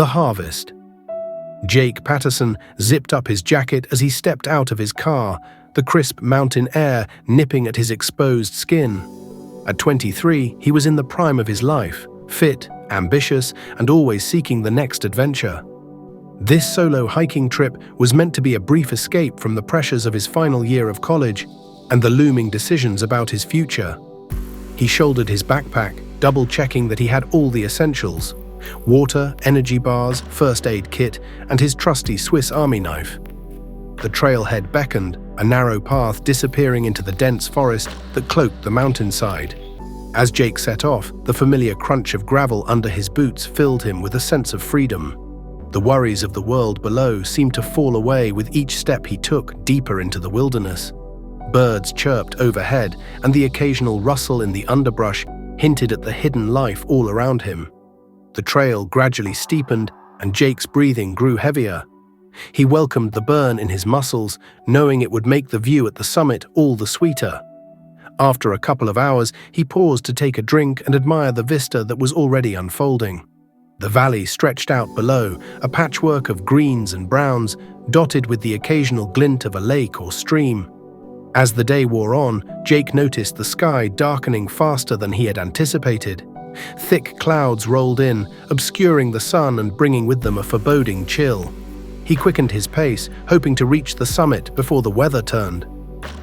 The harvest. Jake Patterson zipped up his jacket as he stepped out of his car, the crisp mountain air nipping at his exposed skin. At 23, he was in the prime of his life, fit, ambitious, and always seeking the next adventure. This solo hiking trip was meant to be a brief escape from the pressures of his final year of college and the looming decisions about his future. He shouldered his backpack, double-checking that he had all the essentials: water, energy bars, first aid kit, and his trusty Swiss Army knife. The trailhead beckoned, a narrow path disappearing into the dense forest that cloaked the mountainside. As Jake set off, the familiar crunch of gravel under his boots filled him with a sense of freedom. The worries of the world below seemed to fall away with each step he took deeper into the wilderness. Birds chirped overhead, and the occasional rustle in the underbrush hinted at the hidden life all around him. The trail gradually steepened, and Jake's breathing grew heavier. He welcomed the burn in his muscles, knowing it would make the view at the summit all the sweeter. After a couple of hours, he paused to take a drink and admire the vista that was already unfolding. The valley stretched out below, a patchwork of greens and browns, dotted with the occasional glint of a lake or stream. As the day wore on, Jake noticed the sky darkening faster than he had anticipated. Thick clouds rolled in, obscuring the sun and bringing with them a foreboding chill. He quickened his pace, hoping to reach the summit before the weather turned.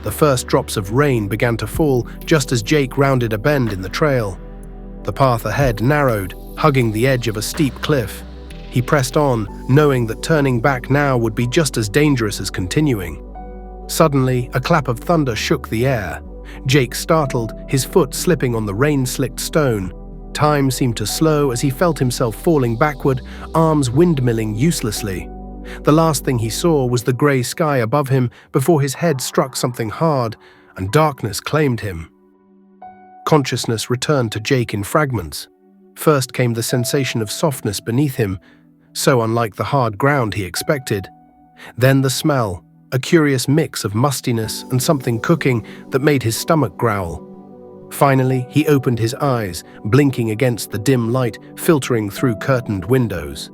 The first drops of rain began to fall just as Jake rounded a bend in the trail. The path ahead narrowed, hugging the edge of a steep cliff. He pressed on, knowing that turning back now would be just as dangerous as continuing. Suddenly, a clap of thunder shook the air. Jake startled, his foot slipping on the rain-slicked stone. Time seemed to slow as he felt himself falling backward, arms windmilling uselessly. The last thing he saw was the grey sky above him before his head struck something hard, and darkness claimed him. Consciousness returned to Jake in fragments. First came the sensation of softness beneath him, so unlike the hard ground he expected. Then the smell, a curious mix of mustiness and something cooking that made his stomach growl. Finally, he opened his eyes, blinking against the dim light filtering through curtained windows.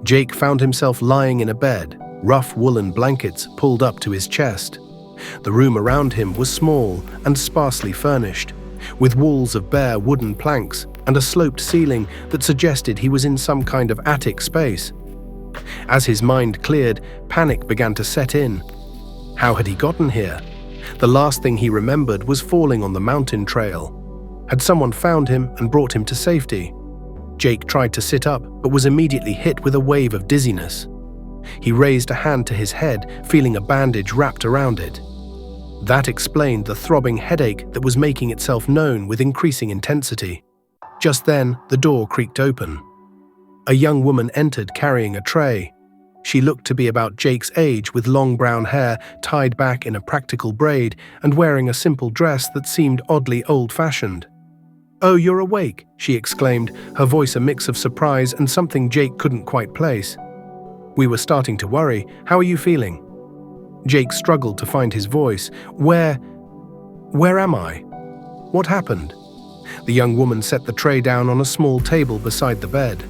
Jake found himself lying in a bed, rough woolen blankets pulled up to his chest. The room around him was small and sparsely furnished, with walls of bare wooden planks and a sloped ceiling that suggested he was in some kind of attic space. As his mind cleared, panic began to set in. How had he gotten here? The last thing he remembered was falling on the mountain trail. Had someone found him and brought him to safety? Jake tried to sit up, but was immediately hit with a wave of dizziness. He raised a hand to his head, feeling a bandage wrapped around it. That explained the throbbing headache that was making itself known with increasing intensity. Just then, the door creaked open. A young woman entered carrying a tray. She looked to be about Jake's age, with long brown hair tied back in a practical braid and wearing a simple dress that seemed oddly old-fashioned. "Oh, you're awake," she exclaimed, her voice a mix of surprise and something Jake couldn't quite place. "We were starting to worry. How are you feeling?" Jake struggled to find his voice. Where am I? What happened?" The young woman set the tray down on a small table beside the bed.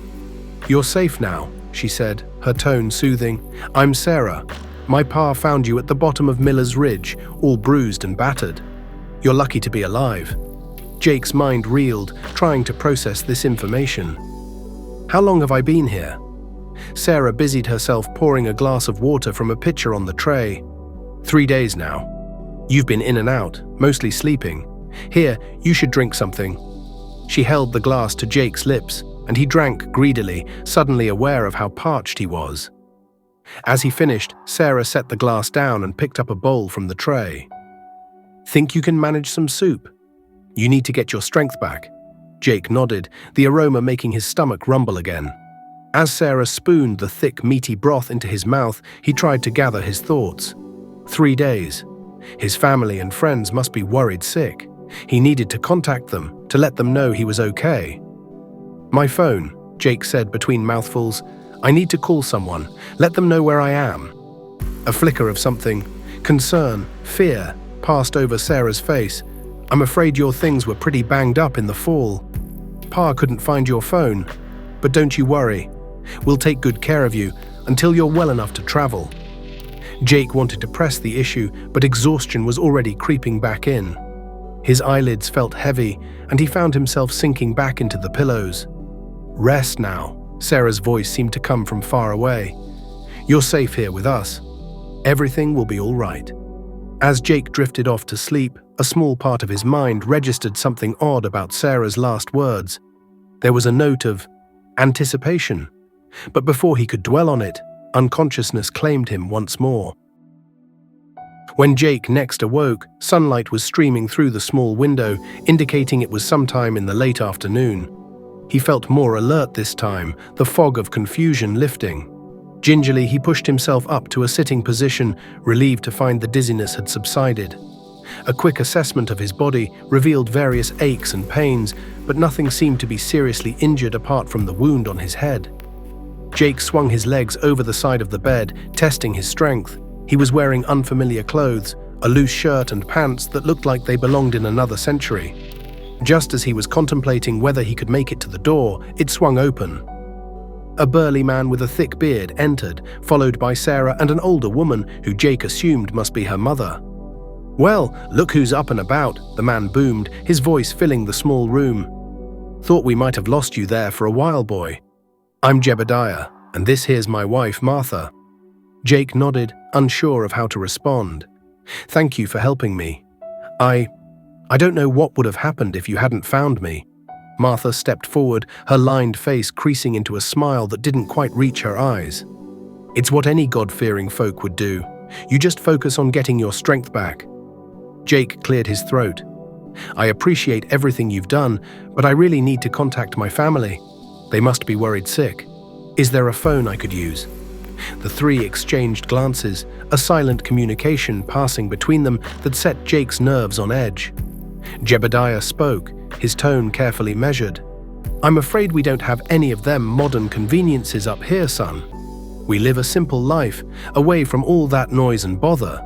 "You're safe now," she said, her tone soothing. "I'm Sarah. My pa found you at the bottom of Miller's Ridge, all bruised and battered. You're lucky to be alive." Jake's mind reeled, trying to process this information. "How long have I been here?" Sarah busied herself pouring a glass of water from a pitcher on the tray. 3 days now. You've been in and out, mostly sleeping. Here, you should drink something." She held the glass to Jake's lips, and he drank greedily, suddenly aware of how parched he was. As he finished, Sarah set the glass down and picked up a bowl from the tray. "Think you can manage some soup? You need to get your strength back." Jake nodded, the aroma making his stomach rumble again. As Sarah spooned the thick, meaty broth into his mouth, he tried to gather his thoughts. 3 days. His family and friends must be worried sick. He needed to contact them, to let them know he was okay. "My phone," Jake said between mouthfuls. "I need to call someone, let them know where I am." A flicker of something, concern, fear, passed over Sarah's face. "I'm afraid your things were pretty banged up in the fall. Pa couldn't find your phone. But don't you worry. We'll take good care of you until you're well enough to travel." Jake wanted to press the issue, but exhaustion was already creeping back in. His eyelids felt heavy, and he found himself sinking back into the pillows. "Rest now," Sarah's voice seemed to come from far away. "You're safe here with us. Everything will be all right." As Jake drifted off to sleep, a small part of his mind registered something odd about Sarah's last words. There was a note of anticipation. But before he could dwell on it, unconsciousness claimed him once more. When Jake next awoke, sunlight was streaming through the small window, indicating it was sometime in the late afternoon. He felt more alert this time, the fog of confusion lifting. Gingerly, he pushed himself up to a sitting position, relieved to find the dizziness had subsided. A quick assessment of his body revealed various aches and pains, but nothing seemed to be seriously injured apart from the wound on his head. Jake swung his legs over the side of the bed, testing his strength. He was wearing unfamiliar clothes, a loose shirt and pants that looked like they belonged in another century. Just as he was contemplating whether he could make it to the door, it swung open. A burly man with a thick beard entered, followed by Sarah and an older woman who Jake assumed must be her mother. "Well, look who's up and about," the man boomed, his voice filling the small room. "Thought we might have lost you there for a while, boy. I'm Jebediah, and this here's my wife, Martha." Jake nodded, unsure of how to respond. "Thank you for helping me. I don't know what would have happened if you hadn't found me." Martha stepped forward, her lined face creasing into a smile that didn't quite reach her eyes. "It's what any God-fearing folk would do. You just focus on getting your strength back." Jake cleared his throat. "I appreciate everything you've done, but I really need to contact my family. They must be worried sick. Is there a phone I could use?" The three exchanged glances, a silent communication passing between them that set Jake's nerves on edge. Jebediah spoke, his tone carefully measured. "I'm afraid we don't have any of them modern conveniences up here, son. We live a simple life, away from all that noise and bother."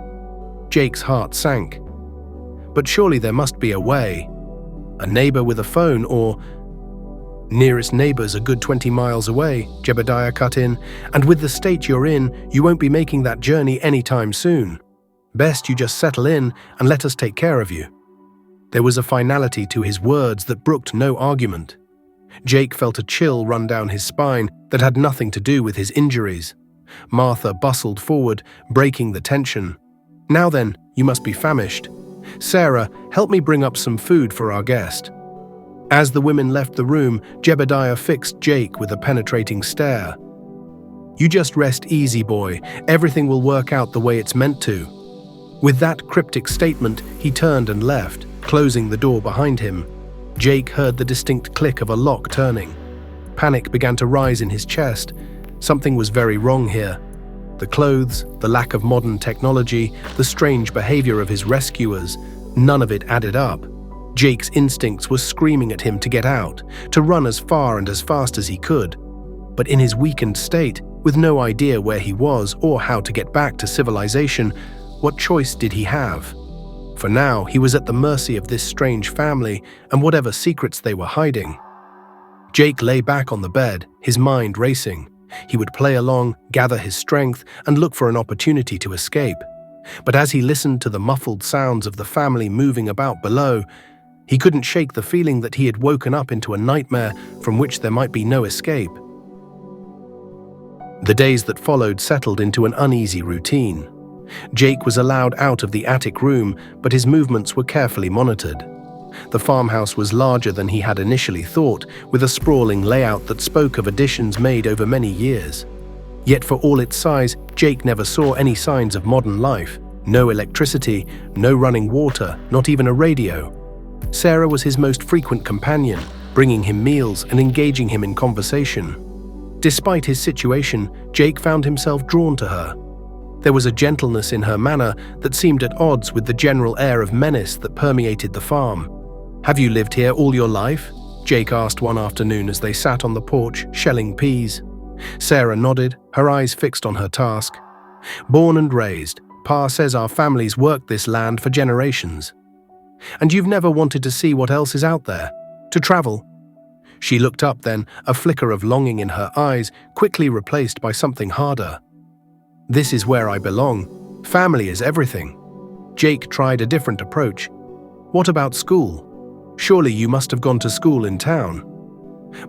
Jake's heart sank. "But surely there must be a way. A neighbor with a phone or—" "Nearest neighbor's a good 20 miles away," Jebediah cut in, "and with the state you're in, you won't be making that journey anytime soon. Best you just settle in and let us take care of you." There was a finality to his words that brooked no argument. Jake felt a chill run down his spine that had nothing to do with his injuries. Martha bustled forward, breaking the tension. "Now then, you must be famished. Sarah, help me bring up some food for our guest." As the women left the room, Jebediah fixed Jake with a penetrating stare. "You just rest easy, boy. Everything will work out the way it's meant to." With that cryptic statement, he turned and left, closing the door behind him. Jake heard the distinct click of a lock turning. Panic began to rise in his chest. Something was very wrong here. The clothes, the lack of modern technology, the strange behavior of his rescuers, none of it added up. Jake's instincts were screaming at him to get out, to run as far and as fast as he could. But in his weakened state, with no idea where he was or how to get back to civilization, what choice did he have? For now, he was at the mercy of this strange family and whatever secrets they were hiding. Jake lay back on the bed, his mind racing. He would play along, gather his strength, and look for an opportunity to escape. But as he listened to the muffled sounds of the family moving about below, he couldn't shake the feeling that he had woken up into a nightmare from which there might be no escape. The days that followed settled into an uneasy routine. Jake was allowed out of the attic room, but his movements were carefully monitored. The farmhouse was larger than he had initially thought, with a sprawling layout that spoke of additions made over many years. Yet for all its size, Jake never saw any signs of modern life. No electricity, no running water, not even a radio. Sarah was his most frequent companion, bringing him meals and engaging him in conversation. Despite his situation, Jake found himself drawn to her. There was a gentleness in her manner that seemed at odds with the general air of menace that permeated the farm. "Have you lived here all your life?" Jake asked one afternoon as they sat on the porch, shelling peas. Sarah nodded, her eyes fixed on her task. "Born and raised. Pa says our family's worked this land for generations." "And you've never wanted to see what else is out there? To travel?" She looked up then, a flicker of longing in her eyes, quickly replaced by something harder. "This is where I belong. Family is everything." Jake tried a different approach. "What about school? Surely you must have gone to school in town."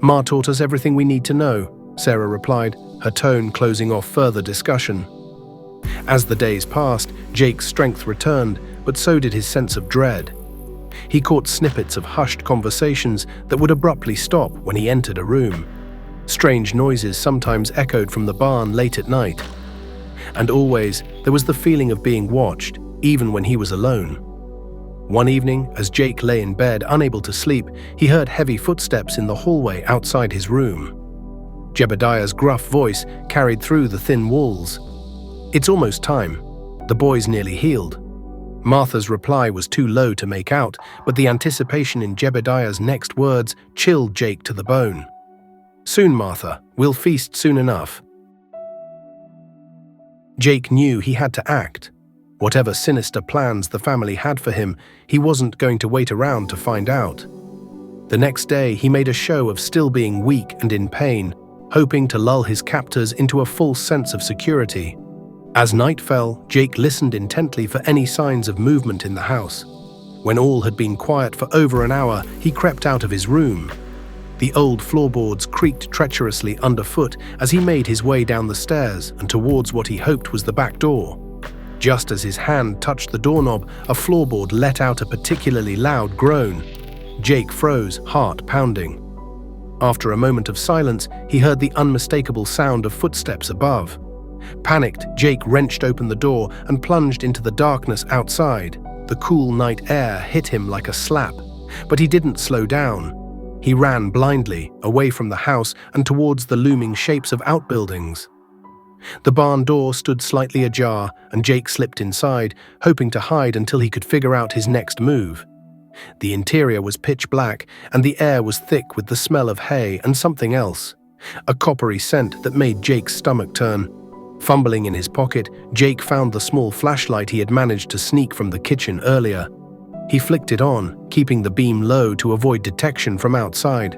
"Ma taught us everything we need to know," Sarah replied, her tone closing off further discussion. As the days passed, Jake's strength returned, but so did his sense of dread. He caught snippets of hushed conversations that would abruptly stop when he entered a room. Strange noises sometimes echoed from the barn late at night. And always, there was the feeling of being watched, even when he was alone. One evening, as Jake lay in bed, unable to sleep, he heard heavy footsteps in the hallway outside his room. Jebediah's gruff voice carried through the thin walls. "It's almost time. The boy's nearly healed." Martha's reply was too low to make out, but the anticipation in Jebediah's next words chilled Jake to the bone. "Soon, Martha. We'll feast soon enough." Jake knew he had to act. Whatever sinister plans the family had for him, he wasn't going to wait around to find out. The next day, he made a show of still being weak and in pain, hoping to lull his captors into a false sense of security. As night fell, Jake listened intently for any signs of movement in the house. When all had been quiet for over an hour, he crept out of his room. The old floorboards creaked treacherously underfoot as he made his way down the stairs and towards what he hoped was the back door. Just as his hand touched the doorknob, a floorboard let out a particularly loud groan. Jake froze, heart pounding. After a moment of silence, he heard the unmistakable sound of footsteps above. Panicked, Jake wrenched open the door and plunged into the darkness outside. The cool night air hit him like a slap, but he didn't slow down. He ran blindly, away from the house and towards the looming shapes of outbuildings. The barn door stood slightly ajar, and Jake slipped inside, hoping to hide until he could figure out his next move. The interior was pitch black, and the air was thick with the smell of hay and something else, a coppery scent that made Jake's stomach turn. Fumbling in his pocket, Jake found the small flashlight he had managed to sneak from the kitchen earlier. He flicked it on, keeping the beam low to avoid detection from outside.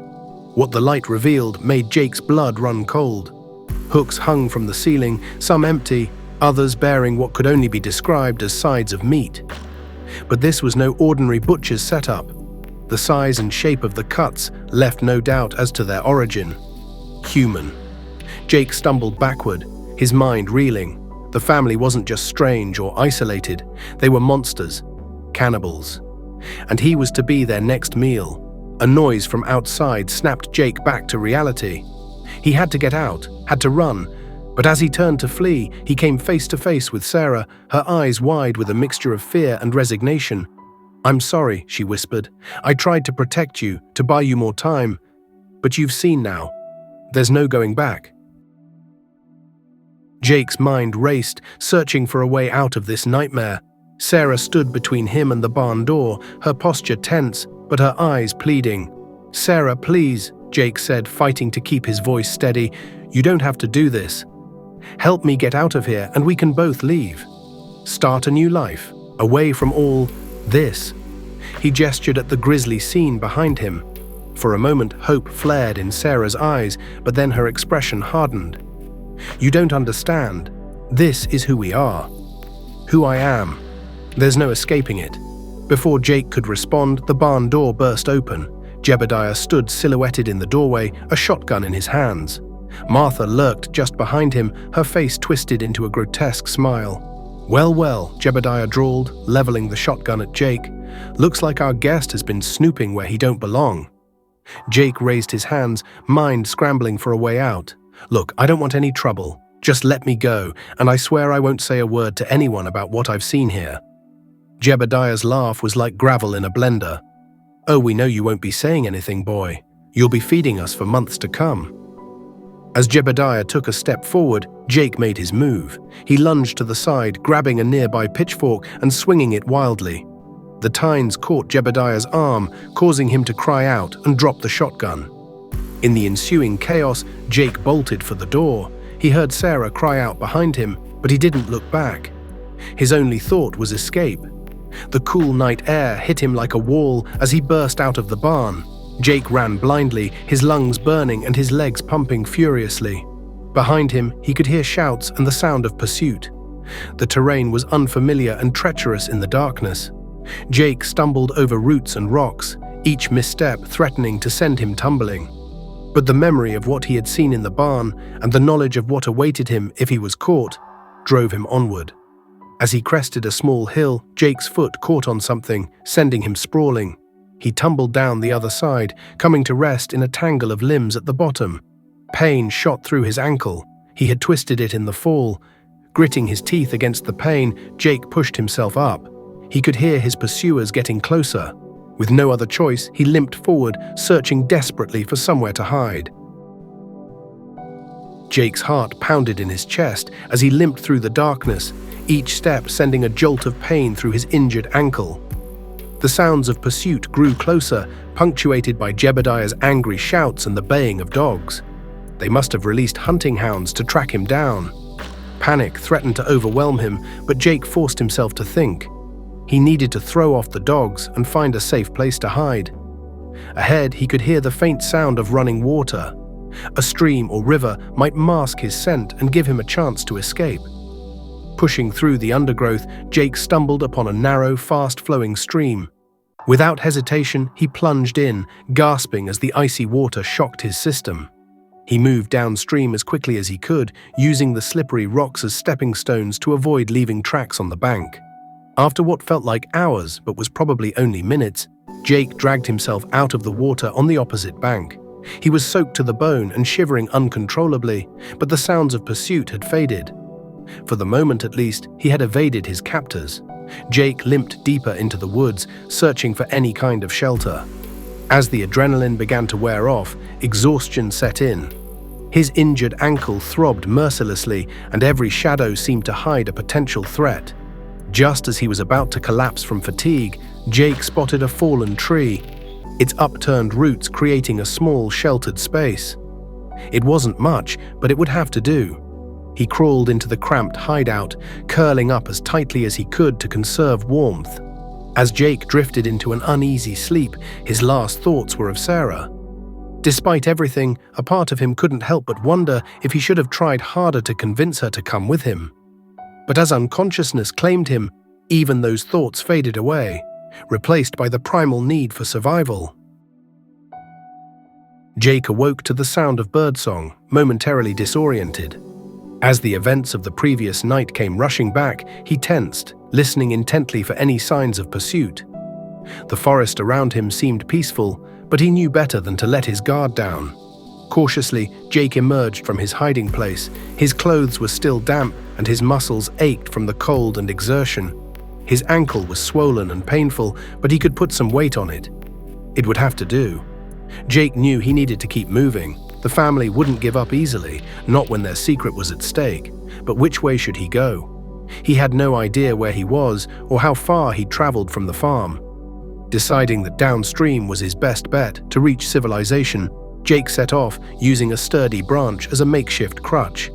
What the light revealed made Jake's blood run cold. Hooks hung from the ceiling, some empty, others bearing what could only be described as sides of meat. But this was no ordinary butcher's setup. The size and shape of the cuts left no doubt as to their origin. Human. Jake stumbled backward, his mind reeling. The family wasn't just strange or isolated, they were monsters, cannibals. And he was to be their next meal. A noise from outside snapped Jake back to reality. He had to get out, had to run, but as he turned to flee, he came face to face with Sarah, her eyes wide with a mixture of fear and resignation. "I'm sorry," she whispered. "I tried to protect you, to buy you more time. But you've seen now. There's no going back." Jake's mind raced, searching for a way out of this nightmare. Sarah stood between him and the barn door, her posture tense, but her eyes pleading. "Sarah, please," Jake said, fighting to keep his voice steady. "You don't have to do this. Help me get out of here and we can both leave. Start a new life, away from all this." He gestured at the grisly scene behind him. For a moment, hope flared in Sarah's eyes, but then her expression hardened. "You don't understand. This is who we are. Who I am. There's no escaping it." Before Jake could respond, the barn door burst open. Jebediah stood silhouetted in the doorway, a shotgun in his hands. Martha lurked just behind him, her face twisted into a grotesque smile. "Well, well," Jebediah drawled, leveling the shotgun at Jake. "Looks like our guest has been snooping where he don't belong." Jake raised his hands, mind scrambling for a way out. "Look, I don't want any trouble. Just let me go, and I swear I won't say a word to anyone about what I've seen here." Jebediah's laugh was like gravel in a blender. "Oh, we know you won't be saying anything, boy. You'll be feeding us for months to come." As Jebediah took a step forward, Jake made his move. He lunged to the side, grabbing a nearby pitchfork and swinging it wildly. The tines caught Jebediah's arm, causing him to cry out and drop the shotgun. In the ensuing chaos, Jake bolted for the door. He heard Sarah cry out behind him, but he didn't look back. His only thought was escape. The cool night air hit him like a wall as he burst out of the barn. Jake ran blindly, his lungs burning and his legs pumping furiously. Behind him, he could hear shouts and the sound of pursuit. The terrain was unfamiliar and treacherous in the darkness. Jake stumbled over roots and rocks, each misstep threatening to send him tumbling. But the memory of what he had seen in the barn and the knowledge of what awaited him if he was caught drove him onward. As he crested a small hill, Jake's foot caught on something, sending him sprawling. He tumbled down the other side, coming to rest in a tangle of limbs at the bottom. Pain shot through his ankle. He had twisted it in the fall. Gritting his teeth against the pain, Jake pushed himself up. He could hear his pursuers getting closer. With no other choice, he limped forward, searching desperately for somewhere to hide. Jake's heart pounded in his chest as he limped through the darkness, each step sending a jolt of pain through his injured ankle. The sounds of pursuit grew closer, punctuated by Jebediah's angry shouts and the baying of dogs. They must have released hunting hounds to track him down. Panic threatened to overwhelm him, but Jake forced himself to think. He needed to throw off the dogs and find a safe place to hide. Ahead, he could hear the faint sound of running water. A stream or river might mask his scent and give him a chance to escape. Pushing through the undergrowth, Jake stumbled upon a narrow, fast-flowing stream. Without hesitation, he plunged in, gasping as the icy water shocked his system. He moved downstream as quickly as he could, using the slippery rocks as stepping stones to avoid leaving tracks on the bank. After what felt like hours, but was probably only minutes, Jake dragged himself out of the water on the opposite bank. He was soaked to the bone and shivering uncontrollably, but the sounds of pursuit had faded. For the moment at least, he had evaded his captors. Jake limped deeper into the woods, searching for any kind of shelter. As the adrenaline began to wear off, exhaustion set in. His injured ankle throbbed mercilessly, and every shadow seemed to hide a potential threat. Just as he was about to collapse from fatigue, Jake spotted a fallen tree, its upturned roots creating a small, sheltered space. It wasn't much, but it would have to do. He crawled into the cramped hideout, curling up as tightly as he could to conserve warmth. As Jake drifted into an uneasy sleep, his last thoughts were of Sarah. Despite everything, a part of him couldn't help but wonder if he should have tried harder to convince her to come with him. But as unconsciousness claimed him, even those thoughts faded away, replaced by the primal need for survival. Jake awoke to the sound of birdsong, momentarily disoriented. As the events of the previous night came rushing back, he tensed, listening intently for any signs of pursuit. The forest around him seemed peaceful, but he knew better than to let his guard down. Cautiously, Jake emerged from his hiding place. His clothes were still damp, and his muscles ached from the cold and exertion. His ankle was swollen and painful, but he could put some weight on it. It would have to do. Jake knew he needed to keep moving. The family wouldn't give up easily, not when their secret was at stake. But which way should he go? He had no idea where he was or how far he'd traveled from the farm. Deciding that downstream was his best bet to reach civilization, Jake set off, using a sturdy branch as a makeshift crutch.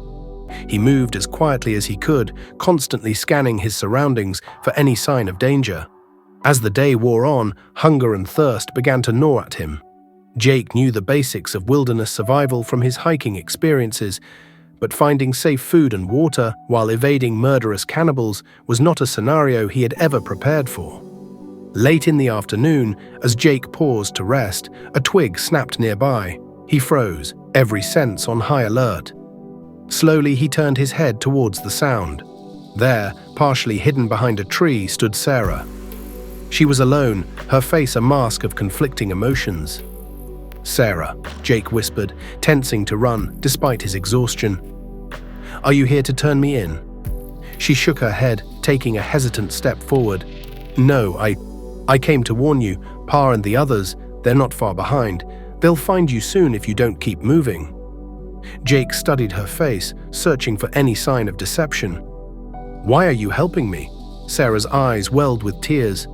He moved as quietly as he could, constantly scanning his surroundings for any sign of danger. As the day wore on, hunger and thirst began to gnaw at him. Jake knew the basics of wilderness survival from his hiking experiences, but finding safe food and water while evading murderous cannibals was not a scenario he had ever prepared for. Late in the afternoon, as Jake paused to rest, a twig snapped nearby. He froze, every sense on high alert. Slowly, he turned his head towards the sound. There, partially hidden behind a tree, stood Sarah. She was alone, her face a mask of conflicting emotions. "Sarah," Jake whispered, tensing to run despite his exhaustion. "Are you here to turn me in?" She shook her head, taking a hesitant step forward. "No, I came to warn you. Pa and the others, they're not far behind. They'll find you soon if you don't keep moving." Jake studied her face, searching for any sign of deception. "Why are you helping me?" Sarah's eyes welled with tears.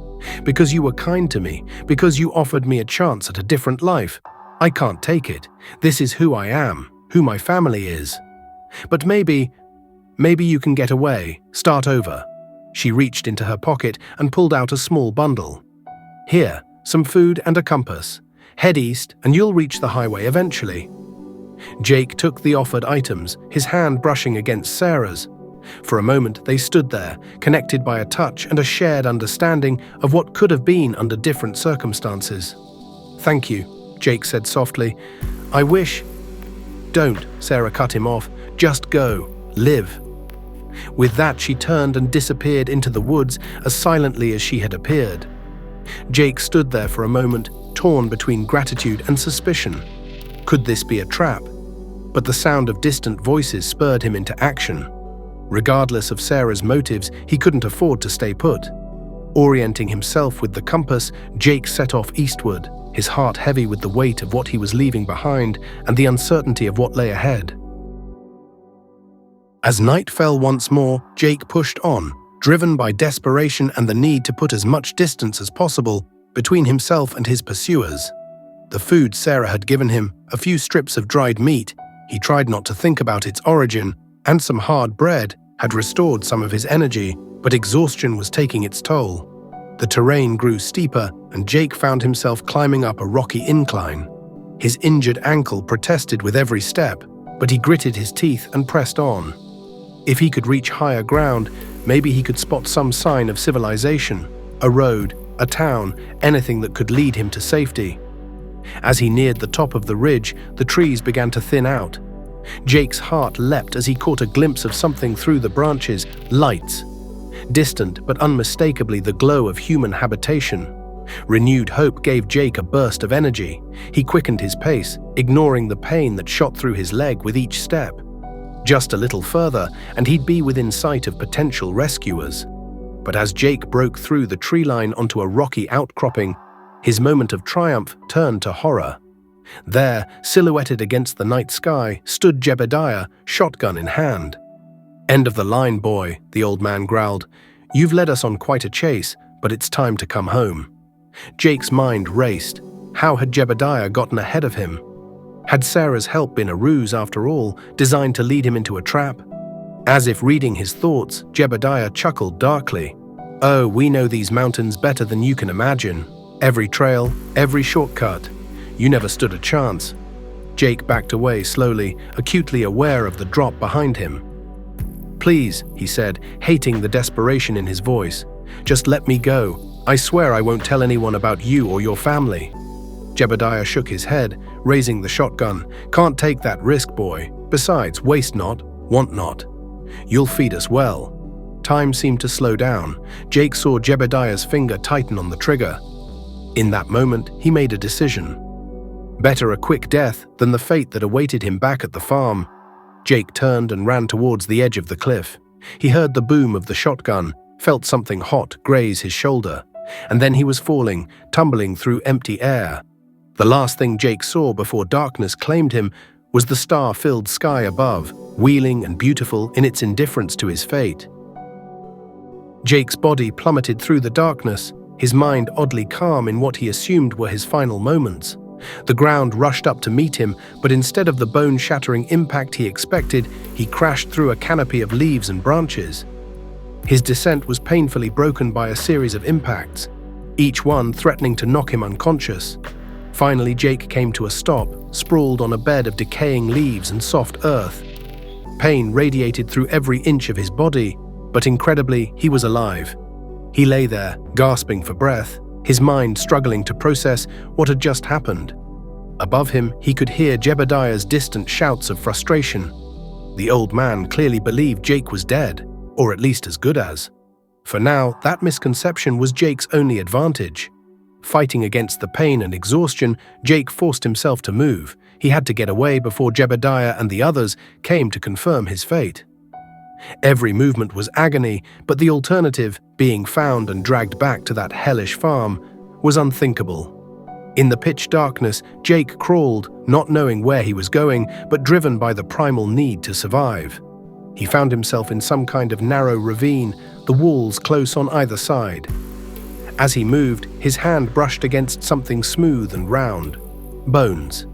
"Because you were kind to me, because you offered me a chance at a different life. I can't take it. This is who I am, who my family is. But maybe you can get away, start over." She reached into her pocket and pulled out a small bundle. "Here, some food and a compass. Head east and you'll reach the highway eventually." Jake took the offered items, his hand brushing against Sarah's. For a moment they stood there, connected by a touch and a shared understanding of what could have been under different circumstances. "Thank you," Jake said softly. "I wish—" "Don't," Sarah cut him off. "Just go. Live." With that, she turned and disappeared into the woods as silently as she had appeared. Jake stood there for a moment, torn between gratitude and suspicion. Could this be a trap? But the sound of distant voices spurred him into action. Regardless of Sarah's motives, he couldn't afford to stay put. Orienting himself with the compass, Jake set off eastward, his heart heavy with the weight of what he was leaving behind and the uncertainty of what lay ahead. As night fell once more, Jake pushed on, driven by desperation and the need to put as much distance as possible between himself and his pursuers. The food Sarah had given him, a few strips of dried meat, he tried not to think about its origin, and some hard bread, had restored some of his energy, but exhaustion was taking its toll. The terrain grew steeper, and Jake found himself climbing up a rocky incline. His injured ankle protested with every step, but he gritted his teeth and pressed on. If he could reach higher ground, maybe he could spot some sign of civilization, a road, a town, anything that could lead him to safety. As he neared the top of the ridge, the trees began to thin out. Jake's heart leapt as he caught a glimpse of something through the branches, lights. Distant but unmistakably the glow of human habitation. Renewed hope gave Jake a burst of energy. He quickened his pace, ignoring the pain that shot through his leg with each step. Just a little further, and he'd be within sight of potential rescuers. But as Jake broke through the tree line onto a rocky outcropping, his moment of triumph turned to horror. There, silhouetted against the night sky, stood Jebediah, shotgun in hand. "End of the line, boy," the old man growled. "You've led us on quite a chase, but it's time to come home." Jake's mind raced. How had Jebediah gotten ahead of him? Had Sarah's help been a ruse after all, designed to lead him into a trap? As if reading his thoughts, Jebediah chuckled darkly. "Oh, we know these mountains better than you can imagine. Every trail, every shortcut. You never stood a chance." Jake backed away slowly, acutely aware of the drop behind him. "Please," he said, hating the desperation in his voice. "Just let me go. I swear I won't tell anyone about you or your family." Jebediah shook his head, raising the shotgun. "Can't take that risk, boy. Besides, waste not, want not. You'll feed us well." Time seemed to slow down. Jake saw Jebediah's finger tighten on the trigger. In that moment, he made a decision. Better a quick death than the fate that awaited him back at the farm. Jake turned and ran towards the edge of the cliff. He heard the boom of the shotgun, felt something hot graze his shoulder, and then he was falling, tumbling through empty air. The last thing Jake saw before darkness claimed him was the star-filled sky above, wheeling and beautiful in its indifference to his fate. Jake's body plummeted through the darkness, his mind oddly calm in what he assumed were his final moments. The ground rushed up to meet him, but instead of the bone-shattering impact he expected, he crashed through a canopy of leaves and branches. His descent was painfully broken by a series of impacts, each one threatening to knock him unconscious. Finally, Jake came to a stop, sprawled on a bed of decaying leaves and soft earth. Pain radiated through every inch of his body, but incredibly, he was alive. He lay there, gasping for breath, his mind struggling to process what had just happened. Above him, he could hear Jebediah's distant shouts of frustration. The old man clearly believed Jake was dead, or at least as good as. For now, that misconception was Jake's only advantage. Fighting against the pain and exhaustion, Jake forced himself to move. He had to get away before Jebediah and the others came to confirm his fate. Every movement was agony, but the alternative, being found and dragged back to that hellish farm, was unthinkable. In the pitch darkness, Jake crawled, not knowing where he was going, but driven by the primal need to survive. He found himself in some kind of narrow ravine, the walls close on either side. As he moved, his hand brushed against something smooth and round. Bones.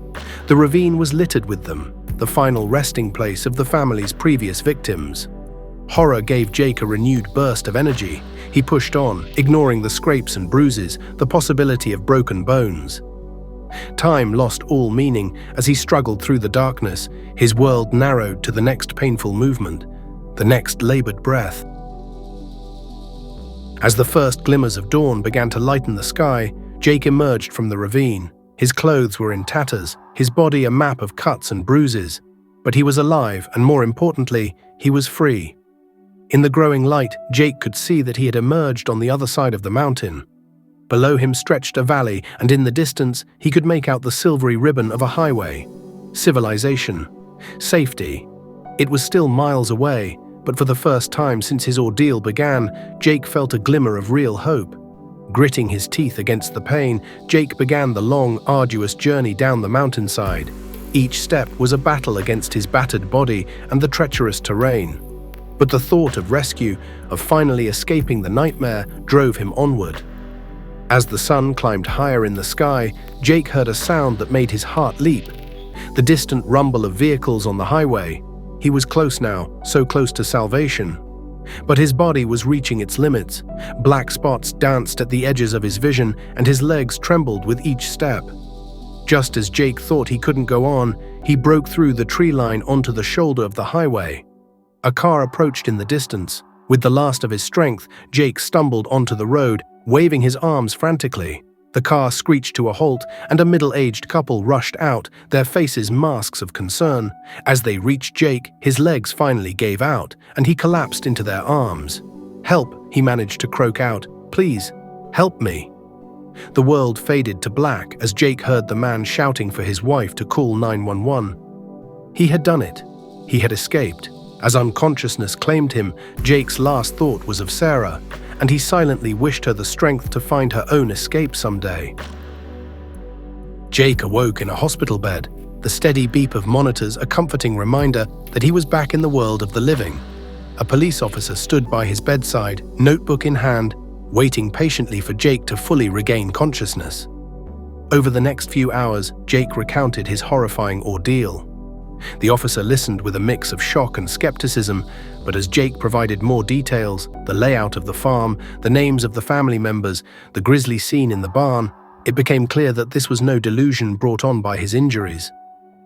The ravine was littered with them, the final resting place of the family's previous victims. Horror gave Jake a renewed burst of energy. He pushed on, ignoring the scrapes and bruises, the possibility of broken bones. Time lost all meaning as he struggled through the darkness, his world narrowed to the next painful movement, the next labored breath. As the first glimmers of dawn began to lighten the sky, Jake emerged from the ravine. His clothes were in tatters, his body a map of cuts and bruises. But he was alive, and more importantly, he was free. In the growing light, Jake could see that he had emerged on the other side of the mountain. Below him stretched a valley, and in the distance, he could make out the silvery ribbon of a highway. Civilization. Safety. It was still miles away, but for the first time since his ordeal began, Jake felt a glimmer of real hope. Gritting his teeth against the pain, Jake began the long, arduous journey down the mountainside. Each step was a battle against his battered body and the treacherous terrain. But the thought of rescue, of finally escaping the nightmare, drove him onward. As the sun climbed higher in the sky, Jake heard a sound that made his heart leap. The distant rumble of vehicles on the highway. He was close now, so close to salvation. But his body was reaching its limits. Black spots danced at the edges of his vision, and his legs trembled with each step. Just as Jake thought he couldn't go on, he broke through the tree line onto the shoulder of the highway. A car approached in the distance. With the last of his strength, Jake stumbled onto the road, waving his arms frantically. The car screeched to a halt, and a middle-aged couple rushed out, their faces masks of concern. As they reached Jake, his legs finally gave out, and he collapsed into their arms. "Help," he managed to croak out. "Please, help me." The world faded to black as Jake heard the man shouting for his wife to call 911. He had done it. He had escaped. As unconsciousness claimed him, Jake's last thought was of Sarah, and he silently wished her the strength to find her own escape someday. Jake awoke in a hospital bed, the steady beep of monitors a comforting reminder that he was back in the world of the living. A police officer stood by his bedside, notebook in hand, waiting patiently for Jake to fully regain consciousness. Over the next few hours, Jake recounted his horrifying ordeal. The officer listened with a mix of shock and skepticism, but as Jake provided more details, the layout of the farm, the names of the family members, the grisly scene in the barn, it became clear that this was no delusion brought on by his injuries.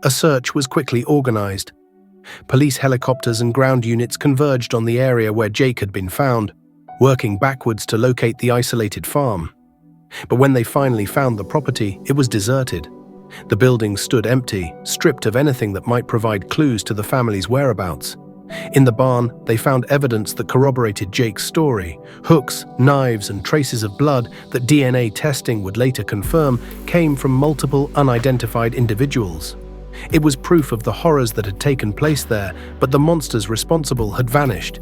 A search was quickly organized. Police helicopters and ground units converged on the area where Jake had been found, working backwards to locate the isolated farm. But when they finally found the property, it was deserted. The building stood empty, stripped of anything that might provide clues to the family's whereabouts. In the barn, they found evidence that corroborated Jake's story. Hooks, knives, and traces of blood that DNA testing would later confirm came from multiple unidentified individuals. It was proof of the horrors that had taken place there, but the monsters responsible had vanished.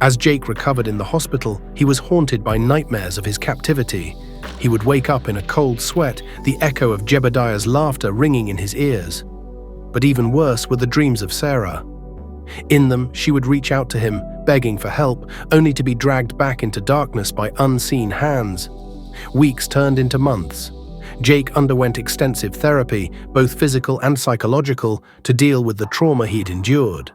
As Jake recovered in the hospital, he was haunted by nightmares of his captivity. He would wake up in a cold sweat, the echo of Jebediah's laughter ringing in his ears. But even worse were the dreams of Sarah. In them, she would reach out to him, begging for help, only to be dragged back into darkness by unseen hands. Weeks turned into months. Jake underwent extensive therapy, both physical and psychological, to deal with the trauma he'd endured.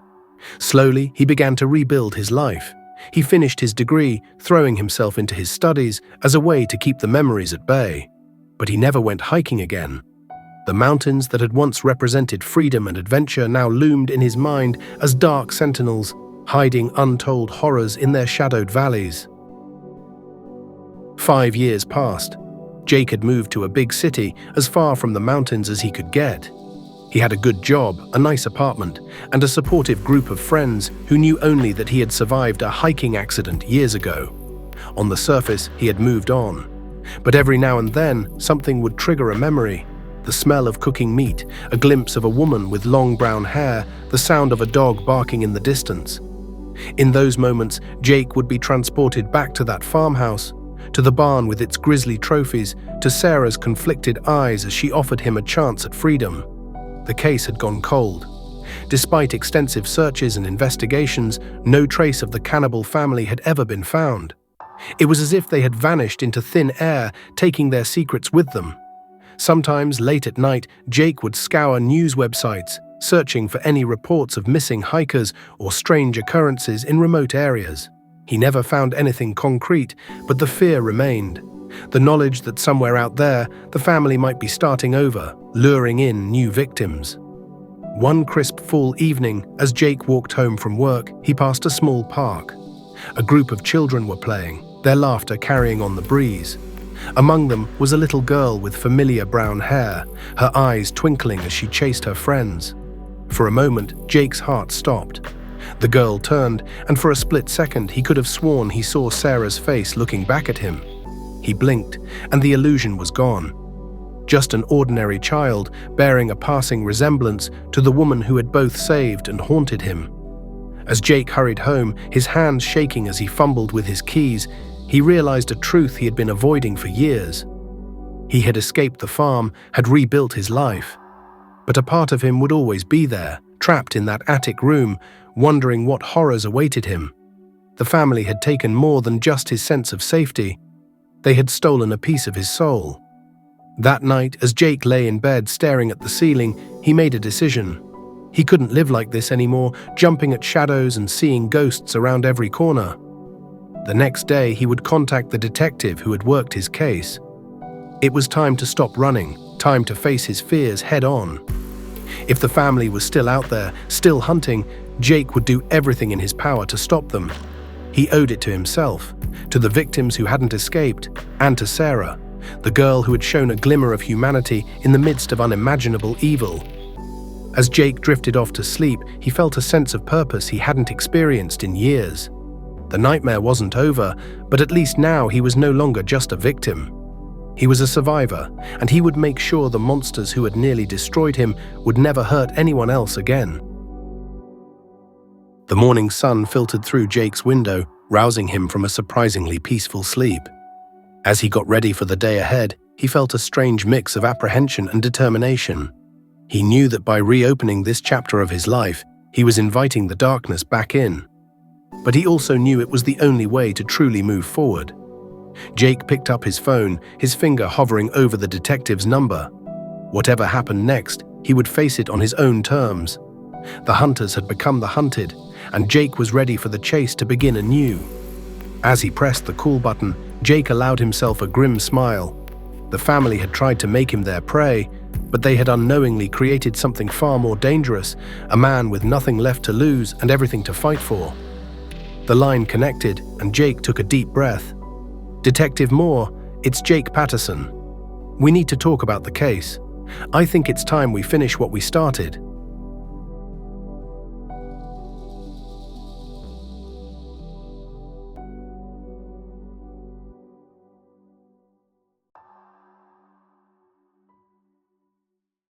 Slowly, he began to rebuild his life. He finished his degree, throwing himself into his studies as a way to keep the memories at bay. But he never went hiking again. The mountains that had once represented freedom and adventure now loomed in his mind as dark sentinels, hiding untold horrors in their shadowed valleys. 5 years passed. Jake had moved to a big city, as far from the mountains as he could get. He had a good job, a nice apartment, and a supportive group of friends who knew only that he had survived a hiking accident years ago. On the surface, he had moved on. But every now and then, something would trigger a memory. The smell of cooking meat, a glimpse of a woman with long brown hair, the sound of a dog barking in the distance. In those moments, Jake would be transported back to that farmhouse, to the barn with its grisly trophies, to Sarah's conflicted eyes as she offered him a chance at freedom. The case had gone cold. Despite extensive searches and investigations, no trace of the cannibal family had ever been found. It was as if they had vanished into thin air, taking their secrets with them. Sometimes, late at night, Jake would scour news websites, searching for any reports of missing hikers or strange occurrences in remote areas. He never found anything concrete, but the fear remained. The knowledge that somewhere out there, the family might be starting over, luring in new victims. One crisp fall evening, as Jake walked home from work, he passed a small park. A group of children were playing, their laughter carrying on the breeze. Among them was a little girl with familiar brown hair, her eyes twinkling as she chased her friends. For a moment, Jake's heart stopped. The girl turned, and for a split second he could have sworn he saw Sarah's face looking back at him. He blinked, and the illusion was gone. Just an ordinary child, bearing a passing resemblance to the woman who had both saved and haunted him. As Jake hurried home, his hands shaking as he fumbled with his keys, he realized a truth he had been avoiding for years. He had escaped the farm, had rebuilt his life. But a part of him would always be there, trapped in that attic room, wondering what horrors awaited him. The family had taken more than just his sense of safety. They had stolen a piece of his soul. That night, as Jake lay in bed staring at the ceiling, he made a decision. He couldn't live like this anymore, jumping at shadows and seeing ghosts around every corner. The next day, he would contact the detective who had worked his case. It was time to stop running, time to face his fears head-on. If the family was still out there, still hunting, Jake would do everything in his power to stop them. He owed it to himself, to the victims who hadn't escaped, and to Sarah, the girl who had shown a glimmer of humanity in the midst of unimaginable evil. As Jake drifted off to sleep, he felt a sense of purpose he hadn't experienced in years. The nightmare wasn't over, but at least now he was no longer just a victim. He was a survivor, and he would make sure the monsters who had nearly destroyed him would never hurt anyone else again. The morning sun filtered through Jake's window, rousing him from a surprisingly peaceful sleep. As he got ready for the day ahead, he felt a strange mix of apprehension and determination. He knew that by reopening this chapter of his life, he was inviting the darkness back in. But he also knew it was the only way to truly move forward. Jake picked up his phone, his finger hovering over the detective's number. Whatever happened next, he would face it on his own terms. The hunters had become the hunted, and Jake was ready for the chase to begin anew. As he pressed the call button, Jake allowed himself a grim smile. The family had tried to make him their prey, but they had unknowingly created something far more dangerous, a man with nothing left to lose and everything to fight for. The line connected, and Jake took a deep breath. "Detective Moore, it's Jake Patterson. We need to talk about the case. I think it's time we finish what we started."